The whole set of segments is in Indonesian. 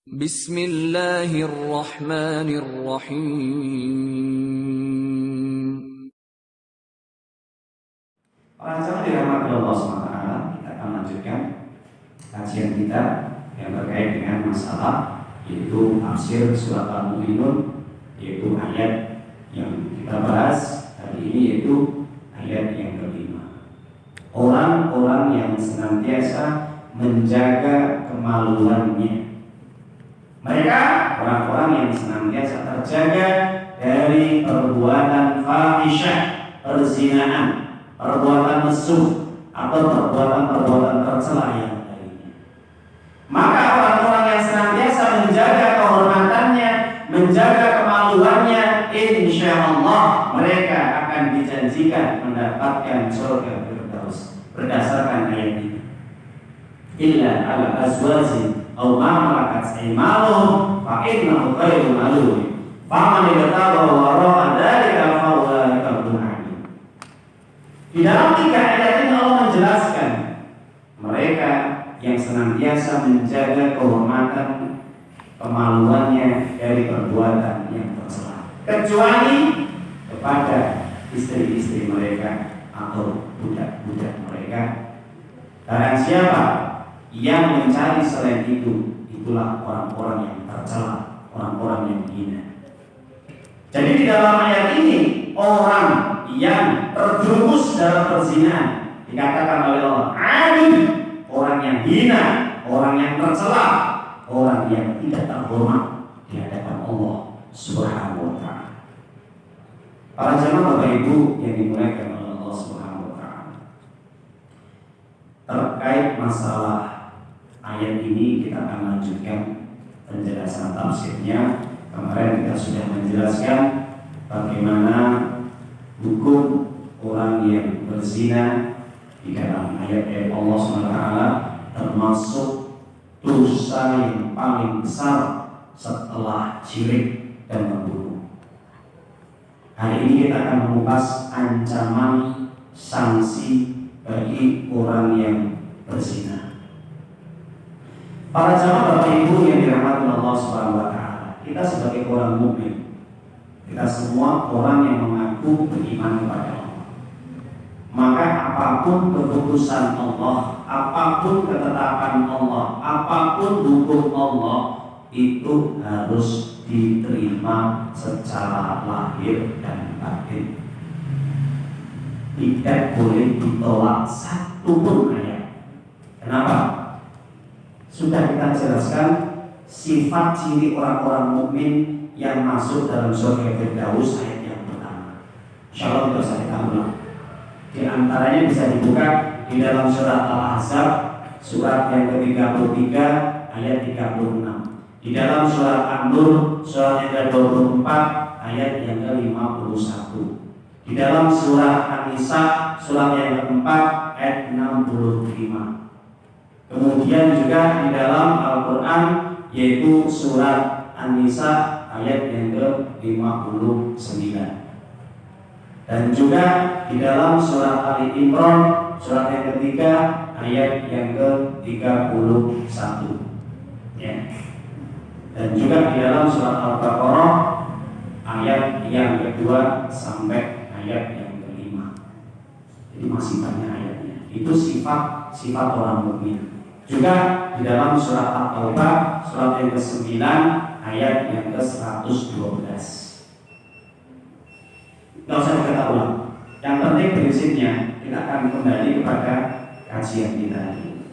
Bismillahirrahmanirrahim. Para jamaah dirahmati Allah SWT, kita akan lanjutkan kajian kita yang terkait dengan masalah yaitu tafsir surat Al-Mu'minun, yaitu ayat yang kita bahas hari ini, yaitu ayat yang kelima. Orang-orang yang senantiasa menjaga kemaluannya. Mereka orang-orang yang senantiasa terjaga dari perbuatan fahisyah, perzinahan, perbuatan mesum, atau perbuatan-perbuatan tercela yang lainnya. Maka orang-orang yang senantiasa menjaga kehormatannya, menjaga kemaluannya, insyaallah mereka akan dijanjikan mendapatkan surga Firdaus berdasarkan ayat ini. Illa ala azwaji aw ma malakat aymanuhum fa innahu ghairul malum. Faman yataba wara'a dzalika fa ulaika hum adun. Di dalam 3 ayat ini Allah menjelaskan mereka yang senantiasa menjaga kehormatan kemaluannya dari perbuatan yang tercela, kecuali kepada istri-istri mereka atau budak-budak mereka. Barang siapa yang mencari selain itu, itulah orang-orang yang tercela, orang-orang yang hina. Jadi di dalam ayat ini, orang yang terjerumus dalam perzinahan dikatakan oleh Allah adil, orang yang hina, orang yang tercela, orang yang tidak terhormat di hadapan Allah Subhanahu wa taala. Para jemaah Bapak Ibu yang dimuliakan oleh Allah Subhanahu wa taala, terkait masalah ayat ini kita akan lanjutkan penjelasan tafsirnya. Kemarin kita sudah menjelaskan bagaimana hukum orang yang berzina di dalam ayat Allah SWT, termasuk dosa yang paling besar setelah syirik dan membunuh. Hari ini kita akan mengupas ancaman sanksi bagi orang yang berzina. Para jamaah Bapak Ibu yang dirahmati Allah Subhanahu wa taala, kita sebagai orang mukmin, kita semua orang yang mengaku beriman kepada Allah. Maka apapun keputusan Allah, apapun ketetapan Allah, apapun hukum Allah, itu harus diterima secara lahir dan batin. Tidak boleh ditolak satu pun ayat. Kenapa? Sudah kita jelaskan sifat ciri orang-orang mukmin yang masuk dalam surga Firdaus ayat yang pertama. Insyaallah tidak usah kita ulang. Di antaranya bisa dibuka di dalam surat Al-Ahzab surat yang ke-33 ayat 36. Di dalam surat An-Nur surat yang ke-24 ayat yang ke-51. Di dalam surat An-Nisa surat yang keempat ayat 65. Kemudian juga di dalam Al-Quran yaitu surat An-Nisa ayat yang ke-59. Dan juga di dalam surat Ali Imran surat yang ketiga ayat yang ke-31. Ya. Dan juga di dalam surat Al-Baqarah ayat yang kedua sampai ayat yang kelima. Jadi masih banyak ayatnya. Itu sifat orang mukmin. Juga di dalam surat At-Taubah surat yang ke-9 ayat yang ke-112. Tidak usah kita ulang. Yang penting prinsipnya kita akan kembali kepada kajian kita ini.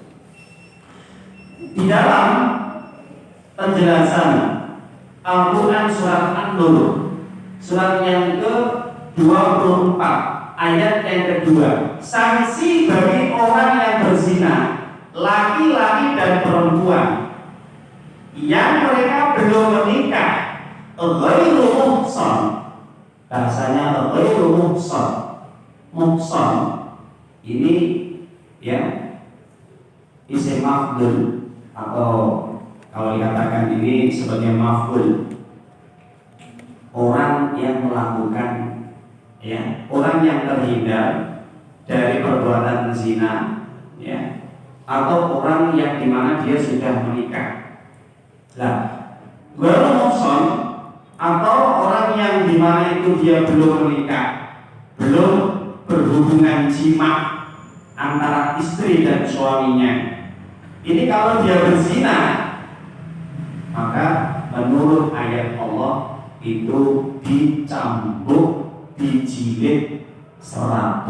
Di dalam penjelasan Al-Quran surat An-Nur surat yang ke-24 ayat yang kedua, sanksi bagi orang yang berzina, laki-laki dan perempuan yang mereka belum menikah, ghairu muhsan. Bahasanya ghairu muhsan. Muhsan ini ya isim maf'ul, atau kalau dikatakan ini sebagai maf'ul, orang yang melakukan, ya, orang yang terhindar dari perbuatan zina, ya, atau orang yang dimana dia sudah menikah. Nah, baru muhson atau orang yang dimana itu dia belum menikah, belum berhubungan jima antara istri dan suaminya. Ini kalau dia berzina, maka menurut ayat Allah itu dicambuk, dijilid 100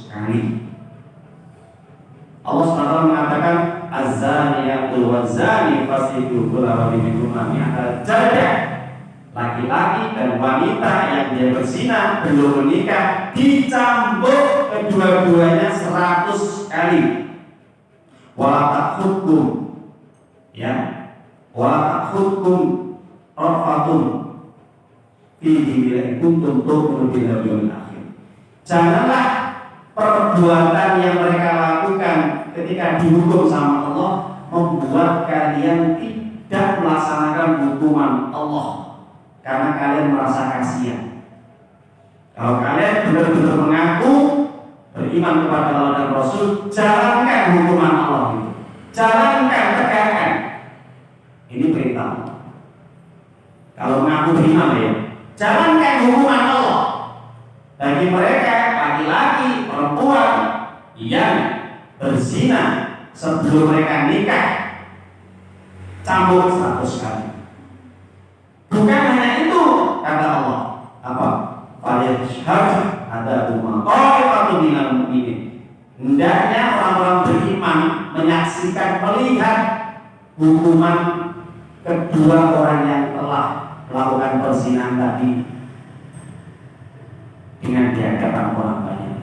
kali. Allah SWT mengatakan az-zaniyatu waz-zani fasidu kulla wahidin minhuma jadah. Laki-laki dan wanita yang dia berzina belum menikah dicambuk kedua-duanya 100 kali. Wala takhudkum, ya, wala takhudkum rafatun fi dinillahi kuntum tu'minuna bil yawmil akhir. Janganlah perbuatan yang mereka lakukan ketika dihukum sama Allah membuat kalian tidak melaksanakan hukuman Allah karena kalian merasa kasihan. Kalau kalian benar-benar mengaku beriman kepada Allah dan Rasul, jalankan hukuman Allah itu, jalankan, tegakkan. Ini perintah. Kalau mengaku beriman, ya, jalankan hukuman Allah bagi mereka laki-laki, perempuan yang berzina sebelum mereka nikah, cambuk 100 kali. Bukan hanya itu, kata Allah, apa? Faliyashhad adaahuma qa'ifatun minal mu'minin. Hendaknya orang-orang beriman menyaksikan, melihat hukuman kedua orang yang telah melakukan perzinahan tadi dengan di hadapan orang banyak,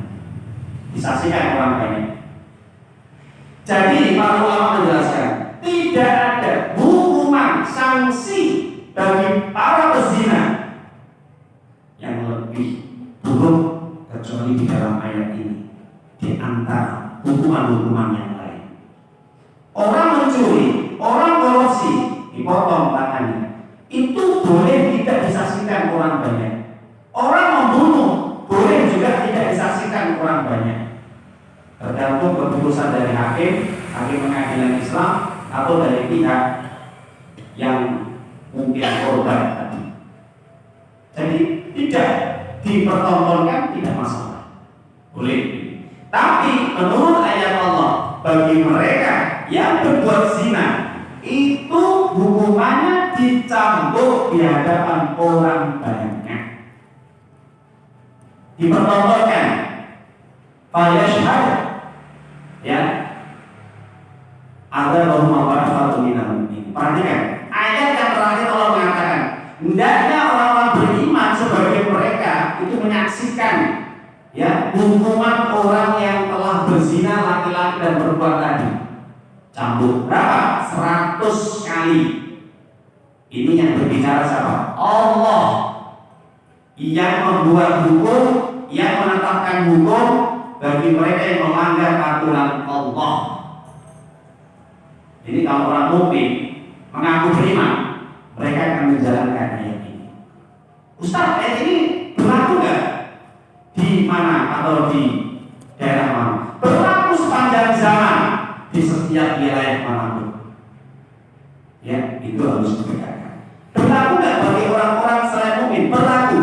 disaksikan orang banyak. Jadi para ulama menjelaskan tidak ada hukuman sanksi bagi para pezina yang lebih buruk kecuali di dalam ayat ini, di antara hukuman-hukuman yang lain. Orang mencuri, orang korupsi, dipotong tangannya, itu boleh tidak disaksikan orang banyak. Orang membunuh boleh juga tidak disaksikan orang banyak. Tergantung keputusan dari hakim pengadilan Islam atau dari pihak yang mungkin korban tadi. Jadi tidak dipertontonkan, tidak masalah, boleh. Tapi menurut ayat Allah, bagi mereka yang berbuat zina itu hukumannya dicambuk di hadapan orang banyak, dipertontonkan. Faliyashhad, ya, ada bahwa para minal mu'minin. Perhatikan ayat yang terakhir, Allah mengatakan hendaknya orang-orang beriman sebagai mereka itu menyaksikan, ya, hukuman orang yang telah berzina laki-laki dan perempuan tadi. Cambuk berapa? 100 kali. Ini yang berbicara siapa? Allah. Yang membuat hukum, yang menetapkan hukum bagi mereka yang melanggar aturan Allah. Jadi kalau orang mukmin mengaku beriman, mereka akan menjalankan ayat ini. Ustaz, ayat ini berlaku nggak di mana atau di daerah mana? Berlaku sepanjang zaman di setiap wilayah manapun. Ya, itu harus ditegakkan. Berlaku nggak bagi orang-orang selain mukmin? Berlaku.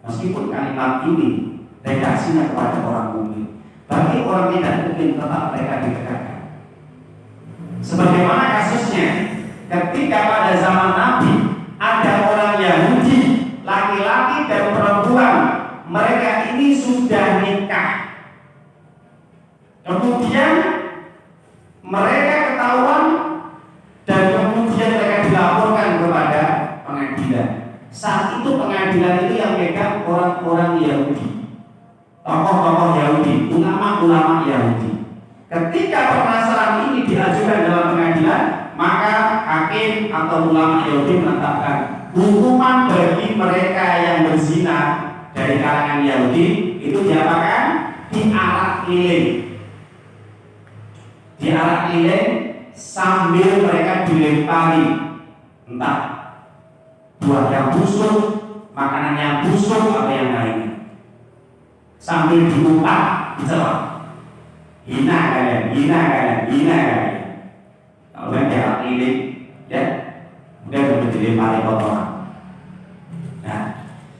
Meskipun kalimat ini redaksinya kepada orang mukmin, bagi orang tidak mukmin tetap mereka ditegakkan. Sebagaimana kasusnya ketika pada zaman Nabi ada orang Yahudi, laki-laki dan perempuan, mereka ini sudah nikah. Kemudian mereka ketahuan dan kemudian mereka dilaporkan kepada pengadilan. Saat itu pengadilan itu yang pegang orang-orang Yahudi, tokoh-tokoh Yahudi, ulama-ulama Yahudi. Ketika permasalahan ini diajukan dalam pengadilan, maka hakim atau ulama Yahudi menetapkan hukuman bagi mereka yang berzina dari kalangan Yahudi itu diapakan? Diarak keliling. Diarak keliling sambil mereka dilempari entah buah yang busuk, makanan yang busuk, apa yang lainnya, sambil diumpat, dicelak. Hina kalian, hina kalian, hina kalian. Kalau yang diarak keliling, ya, dilempari kotoran. Nah,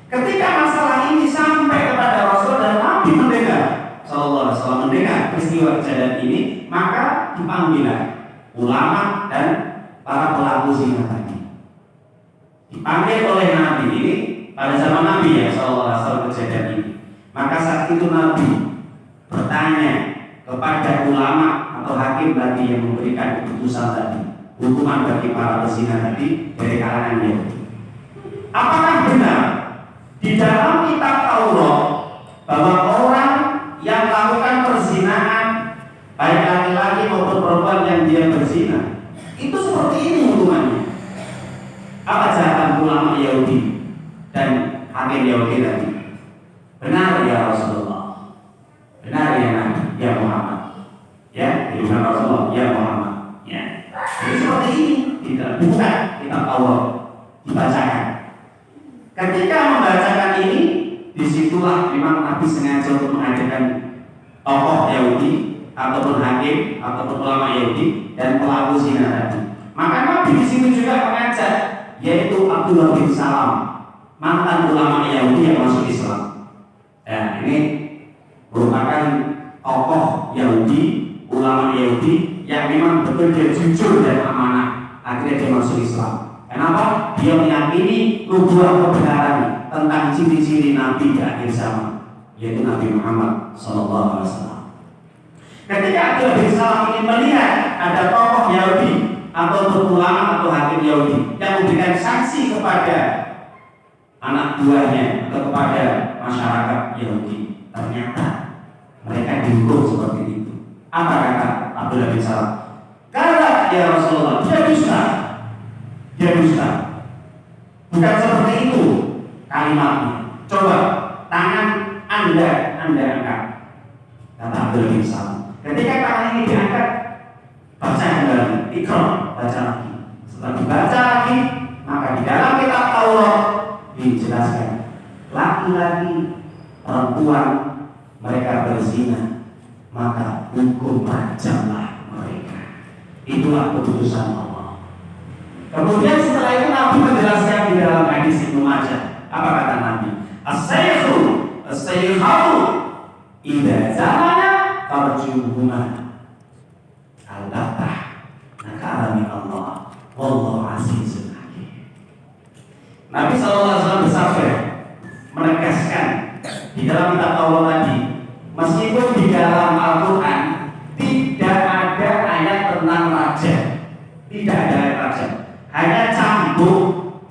ketika masalah ini sampai kepada Rasul dan Nabi mendengar, Sallallahu Alaihi Wasallam mendengar peristiwa kejadian ini, maka dipanggillah ulama dan para pelaku zina tadi. Dipanggil oleh Nabi ini pada zaman Nabi ya Sallallahu Alaihi Wasallam kejadian ini. Maka saat itu Nabi bertanya kepada ulama atau hakim tadi yang memberikan keputusan tadi, hukuman bagi para pezina tadi dari kalangan Yahudi. Apakah benar di dalam kitab Taurat bahwa orang yang melakukan perzinahan baik laki-laki maupun perempuan yang dia berzina itu seperti ini hukumannya? Apa jawaban ulama Yahudi dan hakim Yahudi tadi? Benar ya Rasulullah, benar ya Nabi, ya Muhammad, ya benar Rasulullah, ya Muhammad, ya. Jadi seperti ini tidak bukan kitab Taurat dibacakan. Ketika membacakan ini, disitulah memang Nabi sengaja untuk menghadirkan tokoh Yahudi ataupun hakim ataupun ulama Yahudi dan pelaku zina tadi. Maka Nabi di sini juga mengajak, yaitu Abdullah bin Salam, mantan ulama Yahudi yang masuk Islam. Nah, ini merupakan tokoh Yahudi, ulama Yahudi yang memang betul dia jujur dan amanah. Akhirnya dia masuk Islam. Kenapa? Dia meyakini nubuah kebenaran tentang ciri-ciri Nabi di akhir zaman, yaitu Nabi Muhammad Sallallahu Alaihi Wasallam. Ketika Abdullah bin Salam ini melihat ada tokoh Yahudi atau ulama atau hakim Yahudi yang memberikan sanksi kepada anak buahnya atau kepada masyarakat Yahudi, ternyata mereka dihukum seperti itu. Apa kata Abdullah bin Salam? Kala ya Rasulullah, dia dusta. Dia dusta. Bukan seperti itu kalimatnya. Coba tangan Anda angkat. Kata Abdullah bin Salam. Ketika tangan ini diangkat, baca kembali, ikrar, baca lagi. Setelah dibaca lagi, maka di dalam kitab Taurat dijelaskan laki-laki perempuan mereka berzina, maka hukum rajamlah mereka. Itulah keputusan Allah. Kemudian setelah itu Nabi menjelaskan di dalam hadis Ibnu Majah. Apa kata Nabi? As-sayyidu as-sayyihatu idza zamana farjuhuma. Al-Baqarah. Nakalami Allah. Wallahu azizun hakim. Nabi SAW bersabda, menegaskan di dalam kitab Taurat tadi, meskipun di dalam Al-Quran tidak ada ayat tentang raja, tidak ada ayat raja, hanya cambuk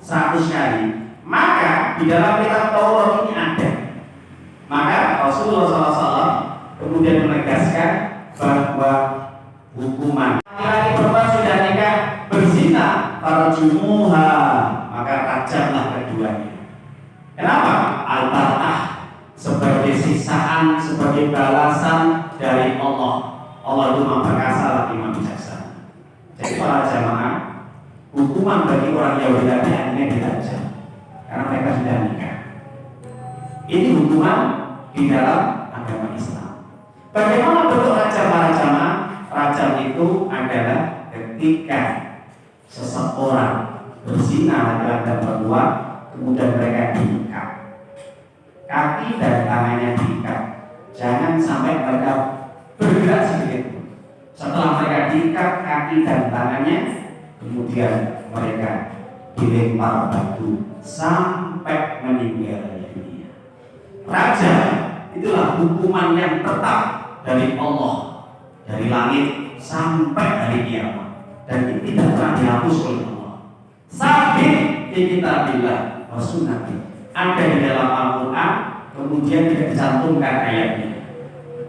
100 kali, maka di dalam kitab Taurat ini ada. Maka Rasulullah SAW kemudian menegaskan bahwa hukuman laki-laki perempuan sudah nikah berzina farjumuha, maka rajamlah keduanya. Kenapa? Al-Baqarah sebagai siksaan, sebagai balasan dari Allah. Allah itu Maha Perkasa lagi Maha Bijaksana. Jadi para jamaah, hukuman bagi orang Yahudi tadi akhirnya dirajam karena mereka sudah nikah. Ini hukuman di dalam agama Islam. Bagaimana bentuk rajam para jamaah? Rajam itu adalah ketika seseorang berzina laki-laki dan perempuan, kemudian mereka diikat, kaki dan tangannya diikat, jangan sampai mereka bergerak sedikit. Setelah mereka diikat kaki dan tangannya, kemudian mereka dilempar batu sampai meninggal dunia. Rajam itulah hukuman yang tetap dari Allah, dari langit sampai hari kiamat, dan ini tidak pernah dihapus oleh Allah. Sabit di kitabillah wa sunnati, ada di dalam Al-Quran, kemudian tidak dicantumkan ayatnya,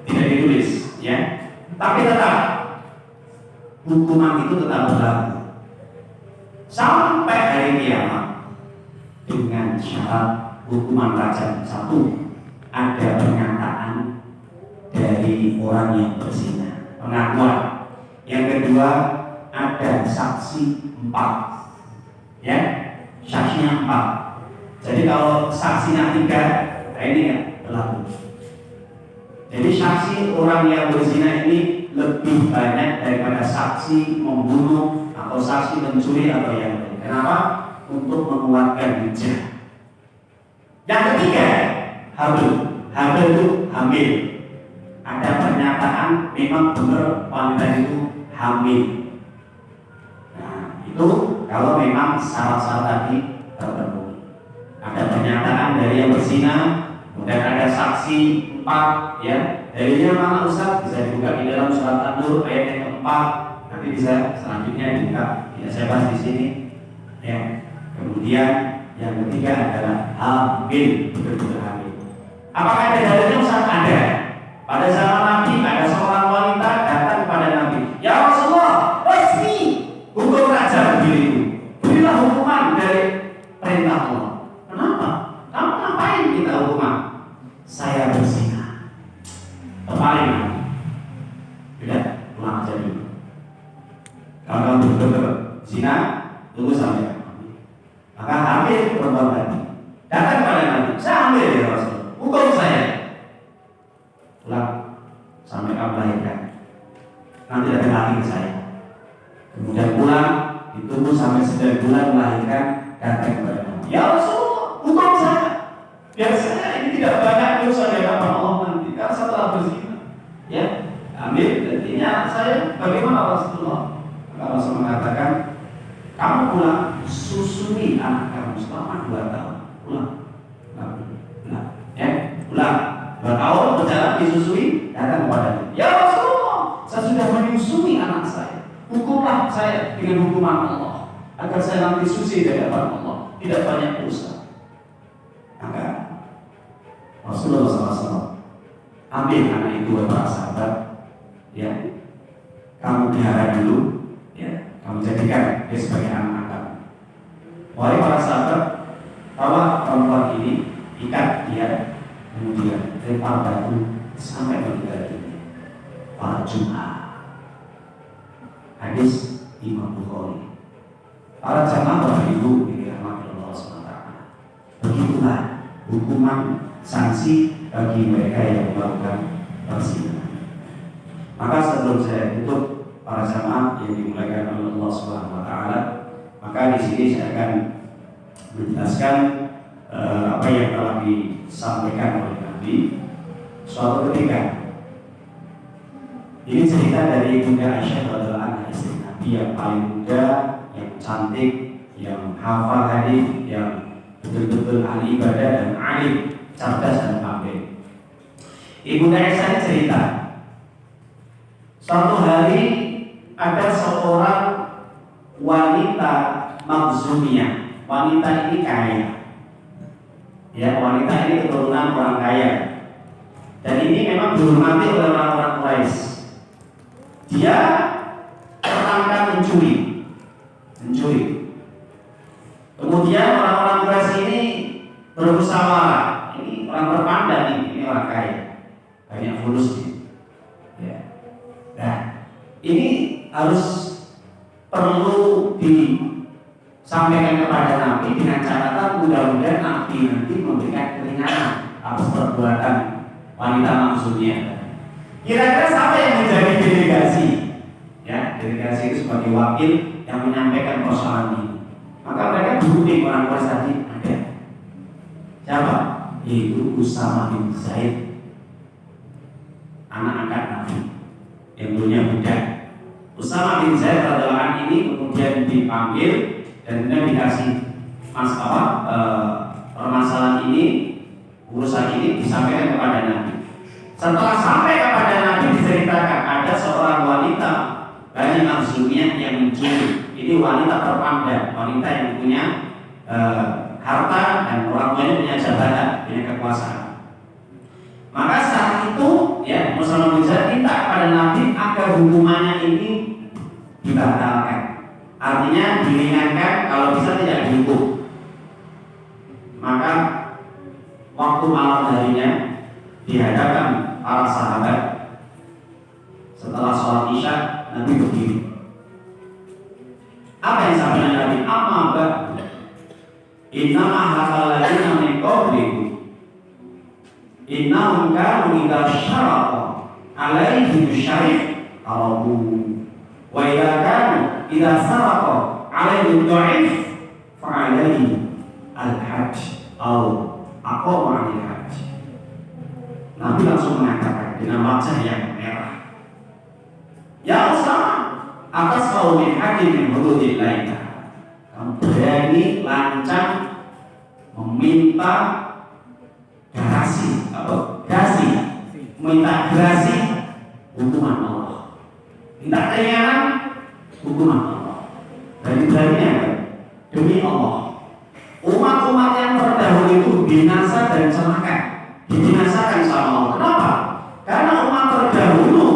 tidak ditulis, ya. Tapi tetap hukuman itu tetap berlaku sampai hari kiamat dengan syarat hukuman rajam. Satu, ada pernyataan dari orang yang berzina, pengakuan. Yang kedua, ada saksi 4, ya, saksinya 4. Jadi kalau saksinya 3, nah ini ya berlaku. Jadi saksi orang yang berzina ini lebih banyak daripada saksi membunuh atau saksi mencuri atau yang lain. Kenapa? untuk menguatkan hijrah. Yang ketiga, hamil itu hamil. Ada pernyataan memang benar wanita itu hamil. Nah, itu kalau memang syarat-syarat tadi terpenuhi. Ada pernyataan dari yang berzina, kemudian ada saksi 4, ya. Dalilnya mana Ustaz? Bisa dibuka di dalam surat An-Nur ayat yang keempat. Nanti bisa selanjutnya dibuka. Tidak saya bahas di sini. Ya. Kemudian yang ketiga adalah hamil, betul-betul hamil. Apakah ada dalilnya Ustaz? Ada. Pada zaman Nabi ada seorang wanita datang kepada Nabi. Ya Rasulullah, resmi hukum raja begini. Berilah hukuman dari perintah Allah. Kenapa? Kamu ngapain kita hukuman? Saya berzina. Terpaling. Tidak, pulang aja dulu. Kalau kamu betul-betul zina, tunggu sampai kamu. Maka hamil perempuan tadi. Datang kepada Nabi. Saya hamil ya Rasul. Hukum saya. Pulang sampai kamu lahirkan. Nanti datang lagi ke saya. Kemudian pulang, ditunggu sampai 9 bulan melahirkan, datang kepada Nabi. Ya Rasul, hukum saya. Biar saya ini tidak banyak dosa di hadapan Allah nanti. Karena setelah berzina, ya, ambil intinya anak saya. Bagaimana Rasulullah? Rasul mengatakan, kamu pulang susui anak kamu selama 2 tahun. Pulang, ya, pulang. 2 tahun berjalan disusui, datang kepada dia. Ya Rasulullah, saya sudah menyusui anak saya. Hukumlah saya dengan hukuman Allah agar saya nanti suci di hadapan Allah, tidak banyak dosa. Maka Rasulullah SAW ambil anak itu para sahabat, ya, kamu pelihara dulu, ya, kamu jadikan dia sebagai anak kamu. Wahai para sahabat, bawa perempuan ini, ikat dia, kemudian lempar batu sampai meninggal dunia. Para Jumat. Hadis Imam Bukhari. Para jamaah Bapak Ibu dirahmati Allah SWT. Begitulah hukuman sanksi bagi mereka yang melakukan perzinahan. Maka sebelum saya tutup, para jamaah yang dimuliakan oleh Allah SWT, maka di sini saya akan menjelaskan apa yang telah disampaikan oleh Nabi. Suatu ketika, ini cerita dari Bunda Aisyah radhiyallahu anha, istri Nabi yang paling muda, yang cantik, yang hafal hadis, yang betul-betul ahli ibadah dan alim, cerdas dan pandai. Ibu Aisyah cerita, suatu hari ada seorang wanita Makhzumiyah. Wanita ini kaya. Ya, wanita ini keturunan orang kaya. Dan ini memang dihormati oleh orang-orang Quraisy. Dia tertangkap mencuri. Kemudian orang-orang Quraisy ini bermusyawarah. Ini orang terpandang ini orang kaya, banyak fulusnya. Ya. Nah, ini harus perlu disampaikan kepada Nabi dengan catatan mudah-mudahan Nabi nanti memberikan keringanan atas perbuatan wanita maksudnya. Kira-kira siapa yang menjadi delegasi? Ya, delegasi itu sebagai wakil yang menyampaikan persoalan ini. Maka mereka berunding orang Quraisy tadi ada. Siapa? Yaitu Usama bin Zaid, anak angkat Nabi yang dulunya budak. Usama bin Zaid radhiyallahu anhu ini kemudian dipanggil dan kemudian dikasih permasalahan ini, urusan ini disampaikan kepada Nabi. Setelah sampai kepada Nabi diceritakan ada seorang wanita Bani Makhzumiyah yang mencuri. Ini wanita terpandang, wanita yang punya harta dan orang tuanya punya jabatan, punya kekuasaan. Maka saat itu, ya, Usama bin Zaid minta kepada Nabi agar hukumannya ini dibatalkan. Artinya diringankan, kalau bisa tidak dihukum. Maka waktu malam harinya dihadapkan para sahabat. Setelah sholat isya, Nabi berdiri. Apa yang disampaikan Nabi? Amma ba'du, innama hakal ladzina min qablikum innahum kanu idza syaraqa alaihim syarif qarabu wa idza kanu idza saraqa alaihim dha'if alaihi al-hajj atau aqama al-hajj. Nabi langsung mengatakan dengan wajah yang merah, ya Usama, atas kaum hakim min hududillah, kamu berani lancang meminta gerasi atau minta gerasi hukuman Allah, minta keringanan hukuman Allah. Berani-beraninya demi Allah, umat-umat yang terdahulu itu binasa dan celaka, dibinasakan sama Allah. Kenapa? Karena umat terdahulu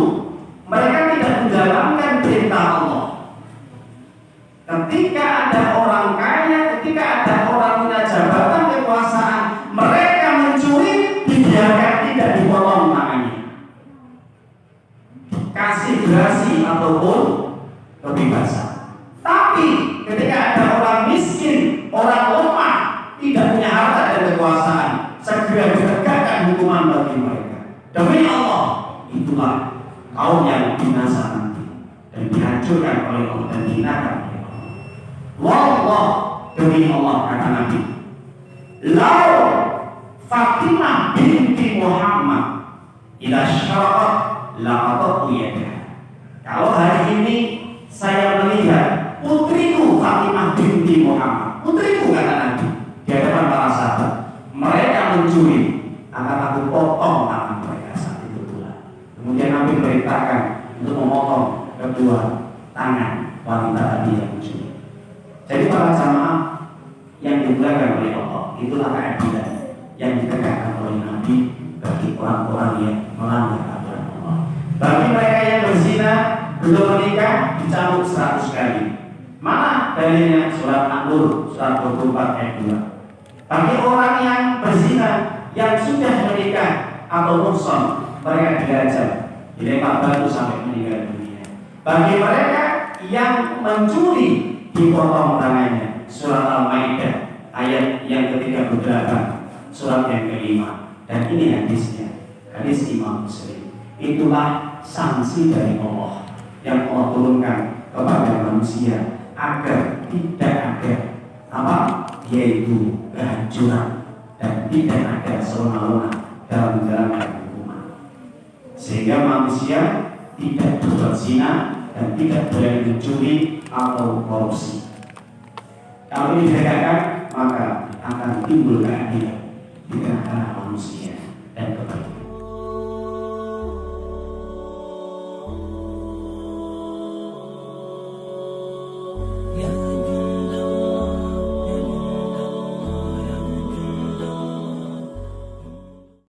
mereka tidak menjalankan perintah Allah. Ketika ada orang kaya, ketika ada orang punya jabatan kekuasaan, mereka mencuri, dibiarkan, tidak dipotong tangannya, kasih gerasi ataupun kebebasan. Tapi ketika ada orang miskin, orang lemah, tidak punya harta dan kekuasaan, segera ditegakkan hukuman bagi mereka. Demi Allah, itulah kaum yang binasa nanti dan dihancurkan oleh Allah dan dihinakan oleh Allah. Wallah, demi Allah, kata Nabi, lau Fatimah binti Muhammad ila syaraqat laqatatu yadaha. Kalau hari ini saya melihat putriku Fatimah binti Muhammad, putriku, kata Nabi, di hadapan para sahabat, mereka mencuri, akan aku potong tangan mereka saat itu pula. Kemudian Nabi perintahkan untuk memotong kedua tangan wanita tadi yang mencuri. Jadi para jamaah yang dimuliakan oleh Allah, itulah keadilan yang ditegakkan oleh Nabi bagi orang-orang yang melanggar aturan Allah. Bagi mereka yang berzina belum menikah dicambuk 100 kali. Mana dalilnya? Surat An-Nur surat 24 ayat 2. Bagi orang yang berzina yang sudah menikah atau muhsan, mereka diajar, dilempar batu sampai meninggal dunia. Bagi mereka yang mencuri, dipotong tangannya. Surat Al-Maidah ayat yang ke-38, surat yang ke-5. Dan ini hadisnya, hadis Imam Muslim. Itulah sanksi dari Allah yang Allah turunkan kepada manusia agar tidak ada apa, yaitu kehancuran dan tidak ada sewenang-wenang dalam menjalankan hukuman, sehingga manusia tidak berbuat zina dan tidak boleh mencuri atau korupsi. Kalau ini ditegakkan, maka akan timbul keadilan di tengah-tengah manusia.